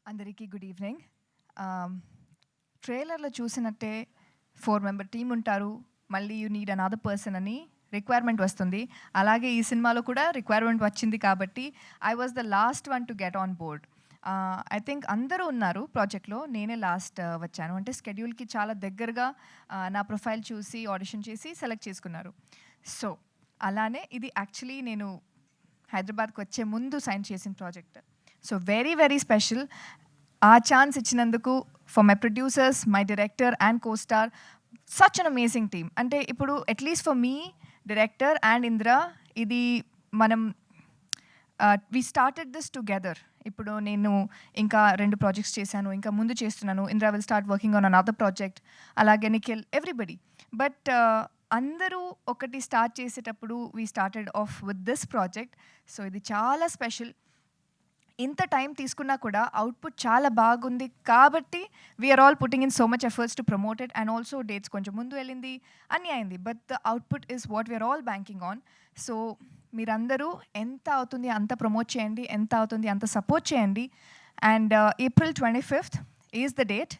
అందరికీ good evening. ట్రైలర్లో చూసినట్టే 4 మెంబర్ టీమ్ ఉంటారు, మళ్ళీ యూ నీడ్ అనదర్ పర్సన్ అని రిక్వైర్మెంట్ వస్తుంది. అలాగే ఈ సినిమాలో కూడా రిక్వైర్మెంట్ వచ్చింది కాబట్టి I was the last one to get on board. I think అందరూ ఉన్నారు ప్రాజెక్ట్లో, నేనే లాస్ట్ వచ్చాను. అంటే స్కెడ్యూల్కి చాలా దగ్గరగా నా ప్రొఫైల్ చూసి ఆడిషన్ చేసి సెలెక్ట్ చేసుకున్నారు. సో అలానే ఇది యాక్చువల్లీ నేను హైదరాబాద్కి వచ్చే ముందు సైన్ చేసిన project. So very very special. ఆ ఛాన్స్ ఇచ్చినందుకు for my producers, my director and co-star, such an amazing team. అంటే ఇప్పుడు at least for me, director and Indra, ఇది మనం వీ స్టార్టెడ్ దిస్ టుగెదర్. ఇప్పుడు నేను ఇంకా 2 ప్రాజెక్ట్స్ చేశాను, ఇంకా ముందు చేస్తున్నాను. Indra will start working on another project, అలాగే నిఖిల్, ఎవ్రీబడి. బట్ అందరూ ఒకటి స్టార్ట్ చేసేటప్పుడు we started off with this project. So ఇది చాలా స్పెషల్. ఇంత టైం తీసుకున్నా కూడా అవుట్పుట్ చాలా బాగుంది కాబట్టి we're all putting in so much efforts to promote it. And also dates కొంచెం ముందు వెళ్ళింది, అన్నీ అయింది. But the output is what we're all banking on. So మీరందరూ ఎంత అవుతుంది అంత ప్రమోట్ చేయండి, ఎంత అవుతుంది అంత సపోర్ట్ చేయండి. And April 25th is the date.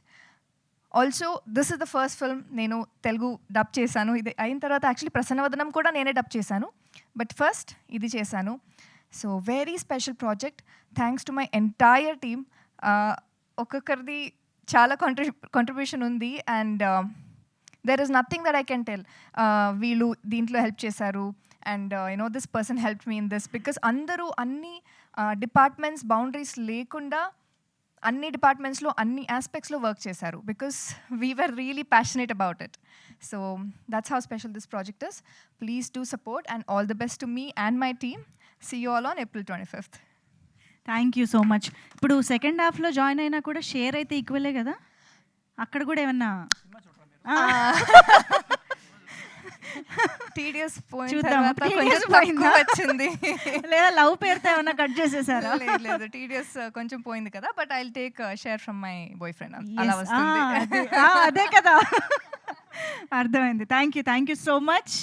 Also this is the first film నేను తెలుగు డబ్ చేశాను. ఇది అయిన తర్వాత యాక్చువల్లీ ప్రసన్నవదనం కూడా నేనే డబ్ చేశాను, బట్ ఫస్ట్ ఇది చేశాను. So very special project. Thanks to my entire team. ఒక్కొక్కరిది చాలా కాంట్రిబ్యూషన్ ఉంది. And there is nothing that I can tell వీళ్ళు దీంట్లో హెల్ప్ చేశారు and you know this person help me in this, because అందరూ అన్ని డిపార్ట్మెంట్స్ బౌండరీస్ లేకుండా అన్ని డిపార్ట్మెంట్స్లో అన్ని ఆస్పెక్ట్స్లో వర్క్ చేశారు, because we were really passionate about it. So that's how special this project is. Please do support and all the best to me and my team. See you all on April 25th. Thank you so much. ఇప్పుడు second హాఫ్లో join అయినా కూడా share అయితే ఈక్వలే కదా, అక్కడ కూడా ఏమన్నా TDS వచ్చింది లేదా లవ్ పేరుతో ఏమన్నా కట్ చేసేసారా? లేదు, టీడీఎస్ కొంచెం పోయింది కదా, but I will take share from my boy friend. అలా వస్తుంది. అదే కదా, అర్థమైంది. Thank you so much.